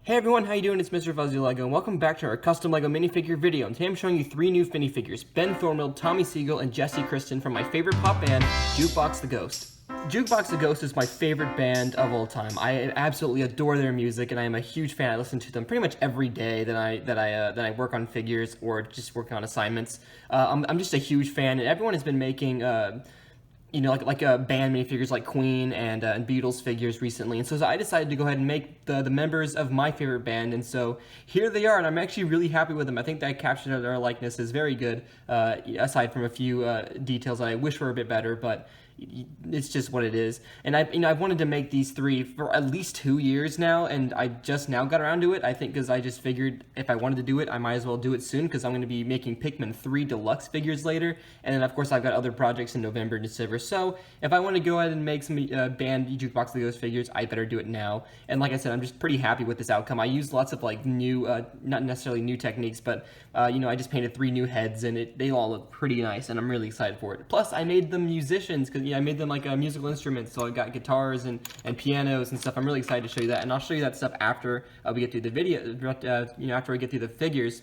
Hey everyone, how you doing? It's Mr. Fuzzy Lego, and welcome back to our custom Lego minifigure video. And today I'm showing you 3 new minifigures: Ben Thorne, Tommy Siegel, and Jesse Kristen from my favorite pop band, Jukebox the Ghost. Jukebox the Ghost is my favorite band of all time. I absolutely adore their music, and I am a huge fan. I listen to them pretty much every day that I work on figures or just working on assignments. I'm just a huge fan, and everyone has been making like band minifigures like Queen and Beatles figures recently, and so I decided to go ahead and make the members of my favorite band, and so here they are, and I'm actually really happy with them. I think that caption of their likeness is very good, aside from a few details that I wish were a bit better, but it's just what it is. And I've wanted to make these 3 for at least 2 years now, and I just now got around to it. I think because I just figured if I wanted to do it, I might as well do it soon, because I'm going to be making Pikmin 3 Deluxe figures later, and then of course I've got other projects in November and December. So if I want to go ahead and make some band Jukebox the Ghost figures, I better do it now. And like I said, I'm just pretty happy with this outcome. I used lots of like new, not necessarily new techniques, but I just painted 3 new heads, and they all look pretty nice, and I'm really excited for it. Plus, I made them musicians, because I made them like musical instruments, so I got guitars and pianos and stuff. I'm really excited to show you that, and I'll show you that stuff after we get through the video, after we get through the figures.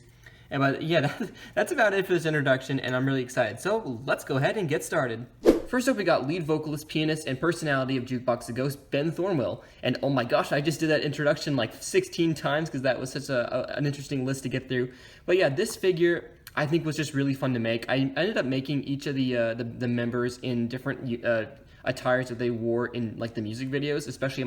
But yeah, that's about it for this introduction, and I'm really excited. So let's go ahead and get started. First up, we got lead vocalist, pianist, and personality of Jukebox the Ghost, Ben Thorne. And oh my gosh, I just did that introduction like 16 times because that was such an interesting list to get through. But yeah, this figure I think was just really fun to make. I ended up making each of the members in different attires that they wore in like the music videos, especially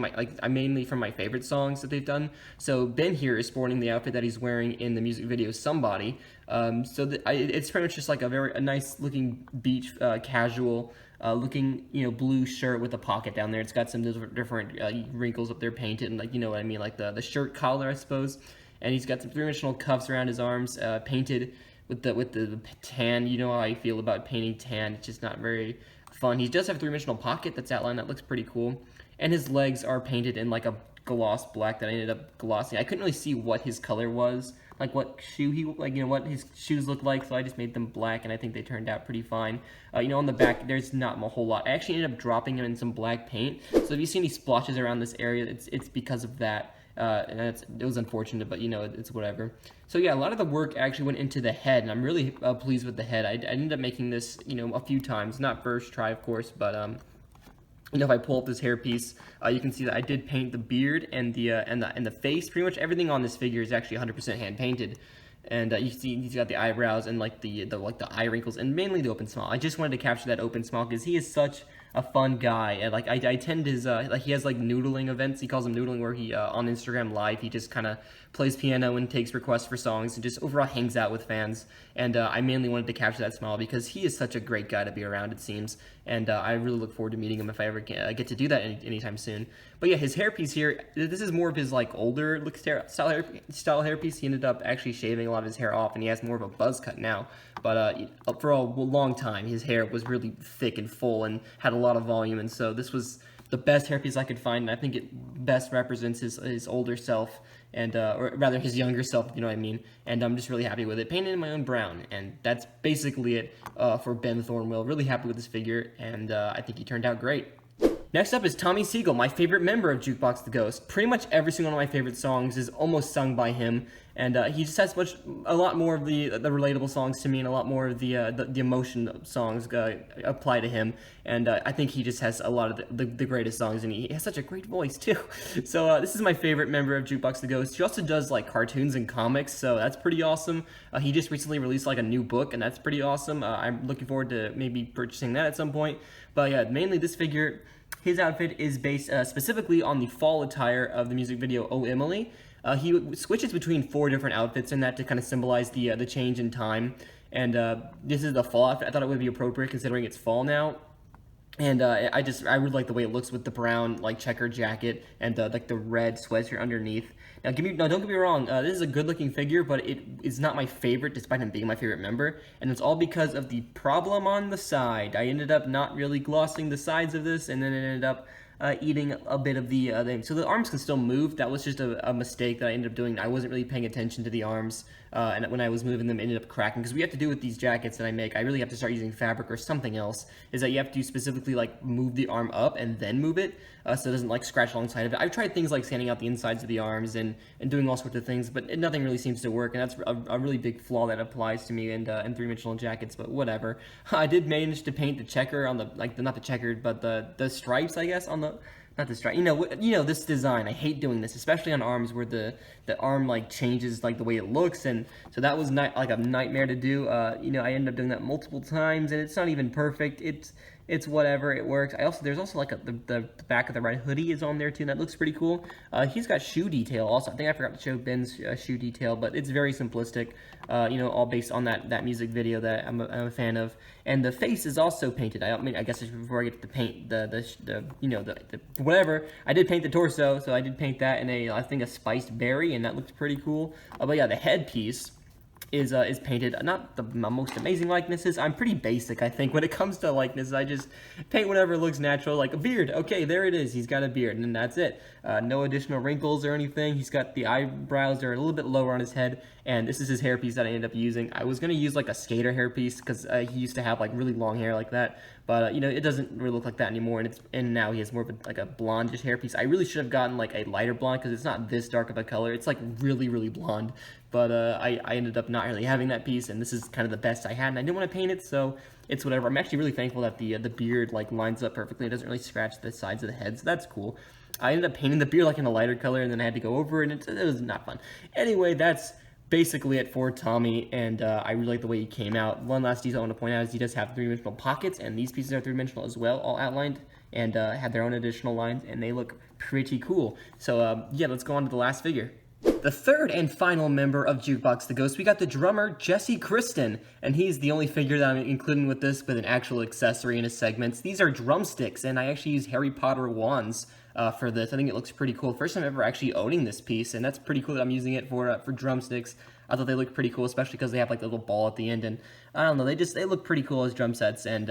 mainly from my favorite songs that they've done. So Ben here is sporting the outfit that he's wearing in the music video Somebody. It's pretty much just like a nice looking beach casual looking blue shirt with a pocket down there. It's got some different wrinkles up there painted, and like what I mean, like the shirt collar, I suppose. And he's got some 3-dimensional cuffs around his arms, painted with the tan. You know how I feel about painting tan. It's just not very fun. He does have a 3-dimensional pocket that's outlined. That looks pretty cool. And his legs are painted in like a gloss black that I ended up glossing. I couldn't really see what his color was, like what shoe he, what his shoes look like, so I just made them black, and I think they turned out pretty fine. On the back, there's not a whole lot. I actually ended up dropping him in some black paint, so if you see any splotches around this area, it's because of that. And it was unfortunate, but it's whatever. So yeah, a lot of the work actually went into the head, and I'm really pleased with the head. I ended up making this, a few times, not first try, of course, but if I pull up this hairpiece, you can see that I did paint the beard and the face. Pretty much everything on this figure is actually 100% hand painted. And you see he's got the eyebrows and like the eye wrinkles, and mainly the open smile. I just wanted to capture that open smile because he is such a fun guy, and like I attend his he has like noodling events. He calls them noodling, where he on Instagram Live he just kind of plays piano and takes requests for songs and just overall hangs out with fans. And I mainly wanted to capture that smile because he is such a great guy to be around, it seems. And I really look forward to meeting him if I ever get to do that anytime soon. But yeah, his hairpiece here, this is more of his like older look style hairpiece. He ended up actually shaving a lot of his hair off, and he has more of a buzz cut now. But for a long time, his hair was really thick and full and had a lot of volume, and so this was the best hairpiece I could find, and I think it best represents his older self, and or rather his younger self, you know what I mean. And I'm just really happy with it. Painted in my own brown, and that's basically it for Ben Thorne. Really happy with this figure, and I think he turned out great. Next up is Tommy Siegel, my favorite member of Jukebox the Ghost. Pretty much every single one of my favorite songs is almost sung by him, and he just has a lot more of the relatable songs to me, and a lot more of the emotion songs apply to him. And I think he just has a lot of the greatest songs, and he has such a great voice too. So this is my favorite member of Jukebox the Ghost. He also does like cartoons and comics, so that's pretty awesome. He just recently released like a new book, and that's pretty awesome. I'm looking forward to maybe purchasing that at some point. But yeah, mainly this figure, his outfit is based specifically on the fall attire of the music video Oh Emily. He switches between 4 different outfits in that to kind of symbolize the change in time. And this is the fall outfit. I thought it would be appropriate considering it's fall now. And I really like the way it looks with the brown like checker jacket and like the red sweatshirt underneath. Now don't get me wrong, this is a good looking figure, but it is not my favorite despite him being my favorite member, and it's all because of the problem on the side. I ended up not really glossing the sides of this, and then it ended up eating a bit of the thing. So the arms can still move. That was just a mistake that I ended up doing. I wasn't really paying attention to the arms, and when I was moving them, it ended up cracking. Because we have to do with these jackets that I make, I really have to start using fabric or something else, is that you have to specifically like move the arm up and then move it, so it doesn't like scratch alongside of it. I've tried things like sanding out the insides of the arms and doing all sorts of things, but nothing really seems to work, and that's a really big flaw that applies to me in three-dimensional jackets, but whatever. I did manage to paint the checker on the, like, not the checkered, but the stripes, I guess, on the, not the stripe, you know, this design. I hate doing this, especially on arms where the arm, like, changes, like, the way it looks, and so that was not, like, a nightmare to do. You know, I ended up doing that multiple times, and it's not even perfect. It's whatever, it works. There's also like the back of the red hoodie is on there too, and that looks pretty cool. He's got shoe detail also. I think I forgot to show Ben's shoe detail, but it's very simplistic, you know, all based on that music video that I'm a fan of. And the face is also painted. I mean, I guess before I get to paint the you know, the whatever, I did paint the torso, so I did paint that in I think a spiced berry, and that looks pretty cool. But yeah, the headpiece is painted. Not the most amazing likenesses. I'm pretty basic, I think, when it comes to likenesses. I just paint whatever looks natural, like a beard. Okay, there it is. He's got a beard, and that's it. No additional wrinkles or anything. He's got the eyebrows are a little bit lower on his head, and this is his hairpiece that I ended up using. I was going to use like a skater hairpiece because he used to have like really long hair like that, but you know, it doesn't really look like that anymore, and now he has more of like a blondish hairpiece. I really should have gotten like a lighter blonde because it's not this dark of a color. It's like really, really blonde. But I ended up not really having that piece, and this is kind of the best I had, and I didn't want to paint it, so it's whatever. I'm actually really thankful that the beard like lines up perfectly. It doesn't really scratch the sides of the head, so that's cool. I ended up painting the beard like in a lighter color, and then I had to go over it, and it was not fun. Anyway, that's basically it for Tommy, and I really like the way he came out. One last detail I want to point out is he does have three-dimensional pockets, and these pieces are three-dimensional as well, all outlined, and have their own additional lines, and they look pretty cool. So yeah, let's go on to the last figure. The third and final member of Jukebox the Ghost, we got the drummer, Kristen, and he's the only figure that I'm including with this with an actual accessory in his segments. These are drumsticks, and I actually use Harry Potter wands for this. I think it looks pretty cool. First time ever actually owning this piece, and that's pretty cool that I'm using it for drumsticks. I thought they looked pretty cool, especially because they have like the little ball at the end, and I don't know, they look pretty cool as drum sets, and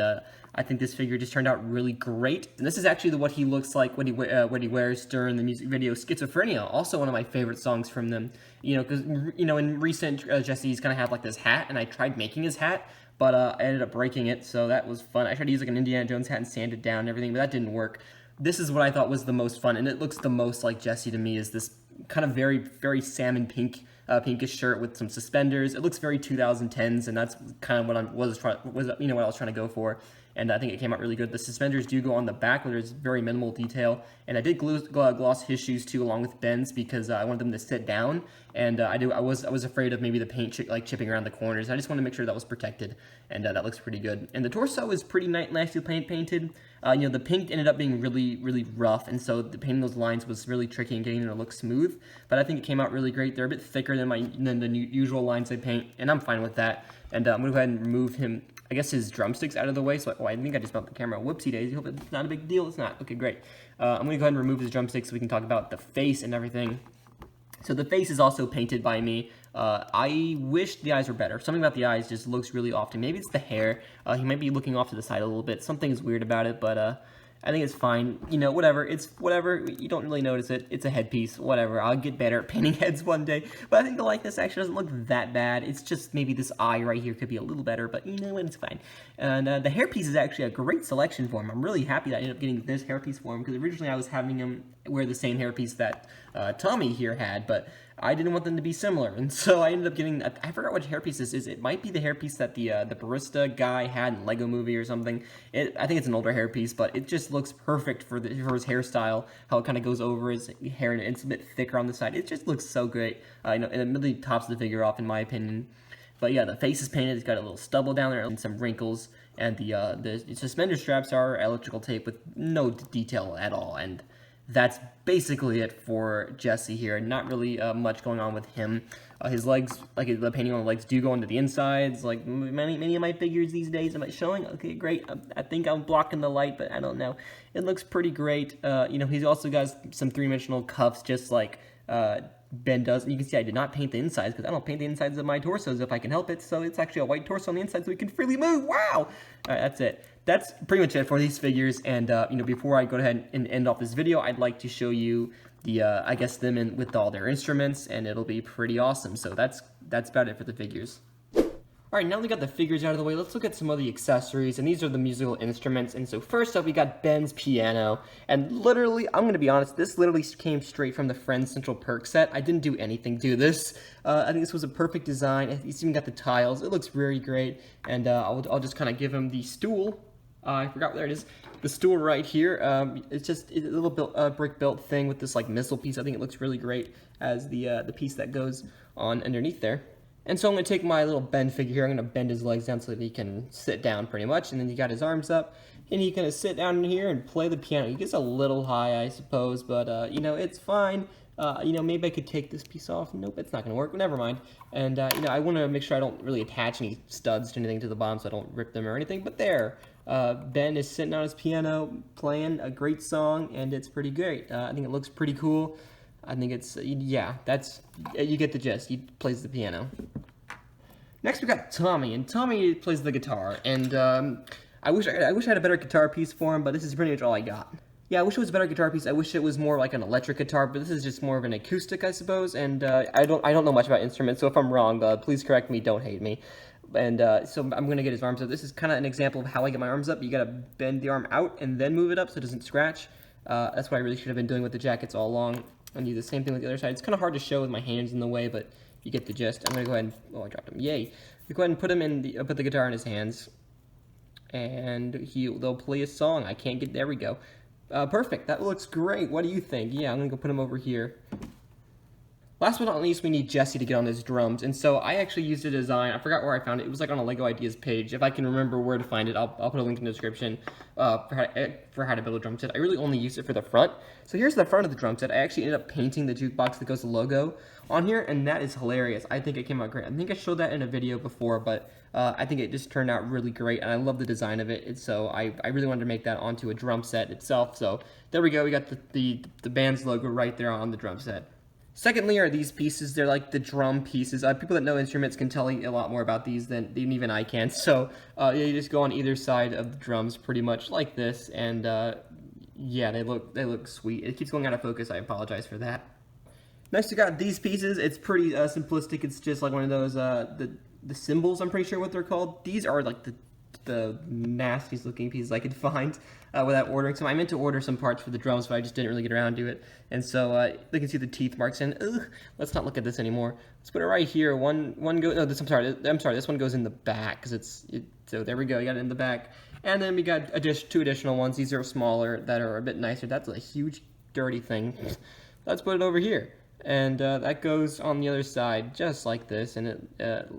I think this figure just turned out really great. And this is actually what he looks like when he wears during the music video Schizophrenia, also one of my favorite songs from them. You know, because, you know, in recent Jesse's kind of had like this hat, and I tried making his hat, but I ended up breaking it, so that was fun. I tried to use like an Indiana Jones hat and sand it down and everything, but that didn't work. This is what I thought was the most fun, and it looks the most like Jesse to me, is this kind of very, very salmon pink, pinkish shirt with some suspenders. It looks very 2010s, and that's kind of what I was trying to go for. And I think it came out really good. The suspenders do go on the back, but there's very minimal detail. And I did gloss his shoes too, along with Ben's, because I wanted them to sit down. And I was afraid of maybe the paint chipping around the corners. I just wanted to make sure that was protected, and that looks pretty good. And the torso is pretty nicely painted. You know, the pink ended up being really, really rough, and so painting those lines was really tricky and getting them to look smooth. But I think it came out really great. They're a bit thicker than the usual lines I paint, and I'm fine with that. And I'm gonna go ahead and remove him, I guess, his drumsticks out of the way. So I think I just bumped the camera. Whoopsie daisy. Hope it's not a big deal. It's not. Okay, great. I'm gonna go ahead and remove his drumsticks so we can talk about the face and everything. So the face is also painted by me. I wish the eyes were better. Something about the eyes just looks really off to me. Maybe it's the hair. He might be looking off to the side a little bit. Something's weird about it, but I think it's fine. You know, whatever. It's whatever. You don't really notice it. It's a headpiece. Whatever. I'll get better at painting heads one day. But I think the likeness actually doesn't look that bad. It's just maybe this eye right here could be a little better, but you know what? It's fine. And the hairpiece is actually a great selection for him. I'm really happy that I ended up getting this hairpiece for him, because originally I was having him wear the same hairpiece that Tommy here had, but I didn't want them to be similar, and so I ended up getting, I forgot which hairpiece this is. It might be the hairpiece that the barista guy had in Lego Movie or something. I think it's an older hairpiece, but it just looks perfect for his hairstyle, how it kind of goes over his hair, and it's a bit thicker on the side. It just looks so great, you know, and it really tops the figure off, in my opinion. But yeah, the face is painted. It's got a little stubble down there and some wrinkles, and the suspender straps are electrical tape with no detail at all, and that's basically it for Jesse here. Not really much going on with him. His legs, like the painting on the legs, do go into the insides, like many of my figures these days. Am I showing? Okay, great. I think I'm blocking the light, but I don't know. It looks pretty great. You know, he's also got some three-dimensional cuffs, just like Ben does. And you can see I did not paint the insides because I don't paint the insides of my torsos if I can help it. So it's actually a white torso on the inside so we can freely move. Wow! All right, that's it. That's pretty much it for these figures. And, you know, before I go ahead and end off this video, I'd like to show you the, I guess, them in, with all their instruments, and it'll be pretty awesome. So that's about it for the figures. Alright, now that we got the figures out of the way, let's look at some of the accessories, and these are the musical instruments. And so first up, we got Ben's piano, and literally, I'm going to be honest, this literally came straight from the Friends Central Perk set. I didn't do anything to this. I think this was a perfect design. He's even got the tiles. It looks very great, and I'll just kind of give him the stool. I forgot where it is. The stool right here. It's just a little brick built thing with this like missile piece. I think it looks really great as the piece that goes on underneath there. And so I'm going to take my little Ben figure here, I'm going to bend his legs down so that he can sit down pretty much, and then he got his arms up, and he's going to sit down in here and play the piano. He gets a little high, I suppose, but, you know, it's fine. You know, maybe I could take this piece off. Nope, it's not going to work. Never mind. And, you know, I want to make sure I don't really attach any studs to anything to the bottom so I don't rip them or anything, but there. Ben is sitting on his piano playing a great song, and it's pretty great. I think it looks pretty cool. I think it's, yeah, you get the gist. He plays the piano. Next we got Tommy, and Tommy plays the guitar, and I wish I had a better guitar piece for him, but this is pretty much all I got. Yeah, I wish it was a better guitar piece. I wish it was more like an electric guitar, but this is just more of an acoustic, I suppose, and I don't know much about instruments, so if I'm wrong, please correct me, don't hate me. And so I'm going to get his arms up. This is kind of an example of how I get my arms up. You got to bend the arm out and then move it up so it doesn't scratch. That's what I really should have been doing with the jackets all along. And do the same thing with the other side. It's kind of hard to show with my hands in the way, but you get the gist. I'm going to go ahead and, oh, I dropped him. Yay. Go ahead and put him in put the guitar in his hands. And they'll play a song. I can't get, there we go. Perfect. That looks great. What do you think? Yeah, I'm going to go put him over here. Last but not least, we need Jesse to get on his drums, and so I actually used a design. I forgot where I found it. It was like on a LEGO Ideas page. If I can remember where to find it, I'll put a link in the description for how to build a drum set. I really only used it for the front. So here's the front of the drum set. I actually ended up painting the Jukebox the Ghost logo on here, and that is hilarious. I think it came out great. I think I showed that in a video before, but I think it just turned out really great, and I love the design of it. And so I really wanted to make that onto a drum set itself. So there we go. We got the band's logo right there on the drum set. Secondly are these pieces. They're like the drum pieces. People that know instruments can tell you a lot more about these than even I can. So yeah, you just go on either side of the drums pretty much like this, and yeah, they look sweet. It keeps going out of focus. I apologize for that. Next we got these pieces. It's pretty simplistic. It's just like one of those the symbols, I'm pretty sure what they're called. These are like the nastiest looking pieces I could find without ordering some. I meant to order some parts for the drums, but I just didn't really get around to it. And so you can see the teeth marks, and let's not look at this anymore. Let's put it right here. One goes. No, I'm sorry. This one goes in the back because so there we go. You got it in the back, and then we got two additional ones. These are smaller that are a bit nicer. That's a huge dirty thing. Let's put it over here. And that goes on the other side just like this, and it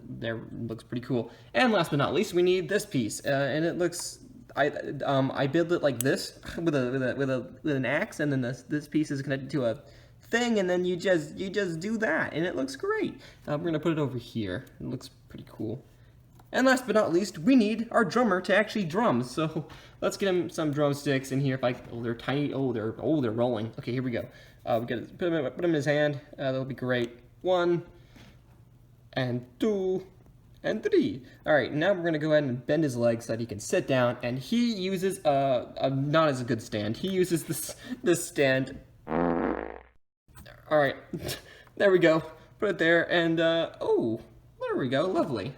looks pretty cool. And last but not least, we need this piece, and it looks. I built it like this with an axe, and then this piece is connected to a thing, and then you just do that, and it looks great. We're gonna put it over here. It looks pretty cool. And last but not least, we need our drummer to actually drum. So let's get him some drumsticks in here. Oh, they're tiny. Oh, they're rolling. Okay, here we go. We gotta put him in his hand. That'll be great. 1 and 2 and 3. All right, now we're gonna go ahead and bend his legs so that he can sit down. And he uses not as a good stand. He uses this stand. All right, there we go. Put it there, and oh, there we go. Lovely.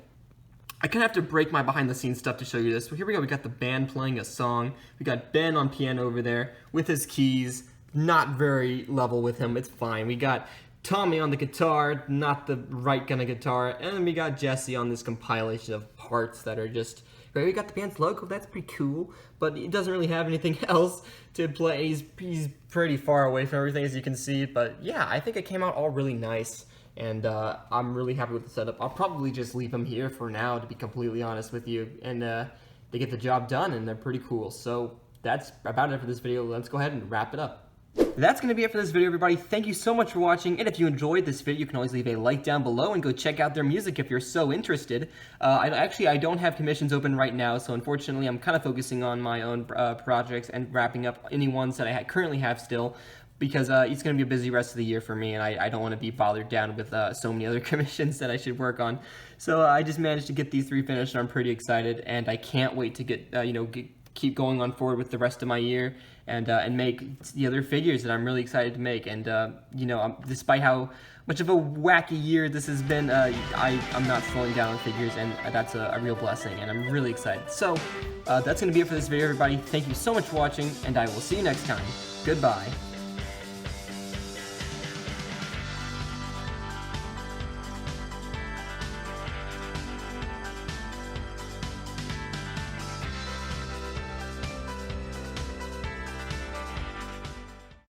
I kind of have to break my behind-the-scenes stuff to show you this. So here we go. We got the band playing a song. We got Ben on piano over there with his keys. Not very level with him. It's fine. We got Tommy on the guitar, not the right kind of guitar. And then we got Jesse on this compilation of parts that are just... Right, we got the band's logo. That's pretty cool. But it doesn't really have anything else to play. He's pretty far away from everything, as you can see. But yeah, I think it came out all really nice. And I'm really happy with the setup. I'll probably just leave them here for now, to be completely honest with you. And they get the job done, and they're pretty cool. So that's about it for this video. Let's go ahead and wrap it up. That's going to be it for this video, everybody. Thank you so much for watching, and if you enjoyed this video, you can always leave a like down below and go check out their music if you're so interested. I don't have commissions open right now, so unfortunately I'm kind of focusing on my own projects and wrapping up any ones that I currently have still. because it's going to be a busy rest of the year for me, and I don't want to be bothered down with so many other commissions that I should work on. So I just managed to get these 3 finished, and I'm pretty excited, and I can't wait to get, keep going on forward with the rest of my year and make the other figures that I'm really excited to make. And despite how much of a wacky year this has been, I'm not slowing down on figures, and that's a real blessing, and I'm really excited. So that's going to be it for this video, everybody. Thank you so much for watching, and I will see you next time. Goodbye.